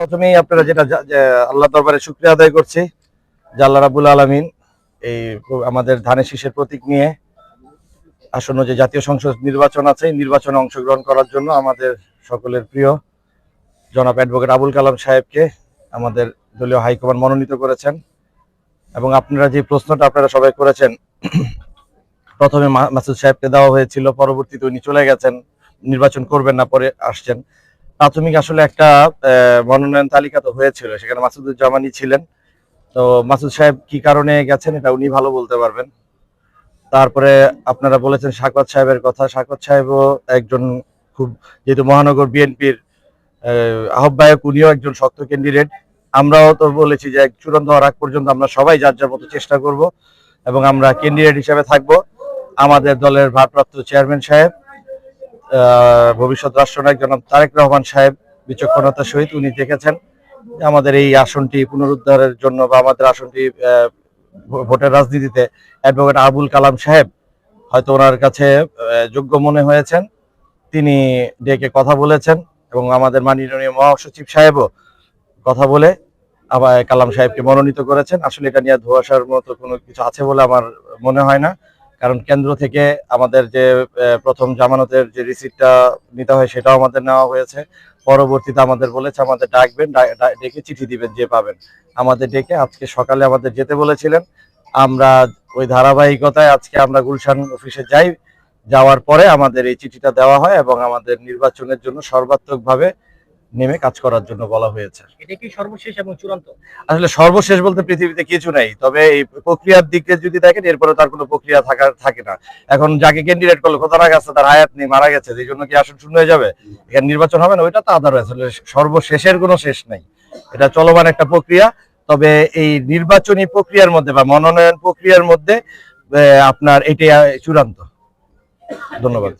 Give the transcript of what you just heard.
প্রথমেই আপনারা যেটা আল্লাহ দরবারে শুকরিয়া আদায় করছি যে আল্লাহ রাব্বুল আলামিন এই আমাদের ধানের শীষের প্রতীক নিয়ে আসন্ন যে জাতীয় সংসদ নির্বাচন আছে নির্বাচনে অংশগ্রহণ করার জন্য আমাদের সকলের প্রিয় জনাব অ্যাডভোকেট আবুল কালাম সাহেবকে আমাদের দলীয় হাইকমান্ড মনোনীত করেছেন। এবং আপনারা যে প্রশ্নটা আপনারা সবাই করেছেন, প্রথমে মাসুদ সাহেবকে দেওয়া হয়েছিল, পরবর্তীতে উনি চলে গেছেন, নির্বাচন করবেন না, পরে আসছেন। প্রাথমিক আসলে একটা মনোনয়ন তালিকা তো হয়েছিল, সেখানে মাসুদুজ্জামানই ছিলেন। তো মাসুদ সাহেব কি কারণে গেছেন এটা উনি ভালো বলতে পারবেন। তারপরে আপনারা বলেছেন শাকওয়াত সাহেবের কথা। শাকওয়াত সাহেবও একজন খুব, যেহেতু মহানগর বিএনপির আহ্বায়ক, উনিও একজন শক্ত ক্যান্ডিডেট। আমরাও তো বলেছি যে চূড়ান্ত হওয়ার আগ পর্যন্ত আমরা সবাই যার যার মতো চেষ্টা করব এবং আমরা ক্যান্ডিডেট হিসেবে থাকব। আমাদের দলের ভারপ্রাপ্ত চেয়ারম্যান সাহেব, ভবিষ্যৎ রাষ্ট্রনায়ক জনাব তারেক রহমান সাহেব বিচক্ষণতার সহিত উনি দেখেছেন আমাদের এই আসনটি পুনরুদ্ধারের জন্য বা আমাদের আসনটি ভোটের রাজনীতিতে অ্যাডভোকেট আবুল কালাম সাহেব হয়তো ওনার কাছে যোগ্য মনে হয়েছেন। তিনি ডেকে কথা বলেছেন এবং আমাদের মাননীয় মহাসচিব সাহেবও কথা বলে আবার কালাম সাহেবকে মনোনীত করেছেন। আসলে এটা নিয়ে ধোঁয়াশার মতো কোনো কিছু আছে বলে আমার মনে হয় না, কারণ কেন্দ্র থেকে আমাদের যে প্রথম জামানতের যে রিসিপ্টটা নিতে হয় সেটাও আমাদের নেওয়া হয়েছে। পরবর্তীতে আমাদের বলেছে আমাদের ডাকবেন, ডেকে চিঠি দিবেন যে পাবেন। আমাদের ডেকে আজকে সকালে আমাদের যেতে বলেছিলেন। আমরা ওই ধারাবাহিকতায় আজকে আমরা গুলশান অফিসে যাই। যাওয়ার পরে আমাদের এই চিঠিটা দেওয়া হয় এবং আমাদের নির্বাচনের জন্য সর্বাত্মকভাবে নেমে কাজ করার জন্য বলা হয়েছে। এটা কি সর্বশেষ এবং চূড়ান্ত? আসলে সর্বশেষ বলতে পৃথিবীতে কিছু নেই, তবে এই প্রক্রিয়ার দিকে যদি দেখেন এরপরে তার কোনো প্রক্রিয়া থাকে না। এখন যাকে ক্যান্ডিডেট করলো কোথাও গেছে, তার হায়াত নেই, মারা গেছে, এই জন্য কি আসন শূন্য হয়ে যাবে? এখানে নির্বাচন হবে না, ওইটা তো আদারওয়াইজ। আসলে সর্বশেষের কোনো শেষ নেই, এটা চলমান একটা প্রক্রিয়া। তবে এই নির্বাচনী প্রক্রিয়ার মধ্যে বা মনোনয়ন প্রক্রিয়ার মধ্যে আপনার এটাই চূড়ান্ত। ধন্যবাদ।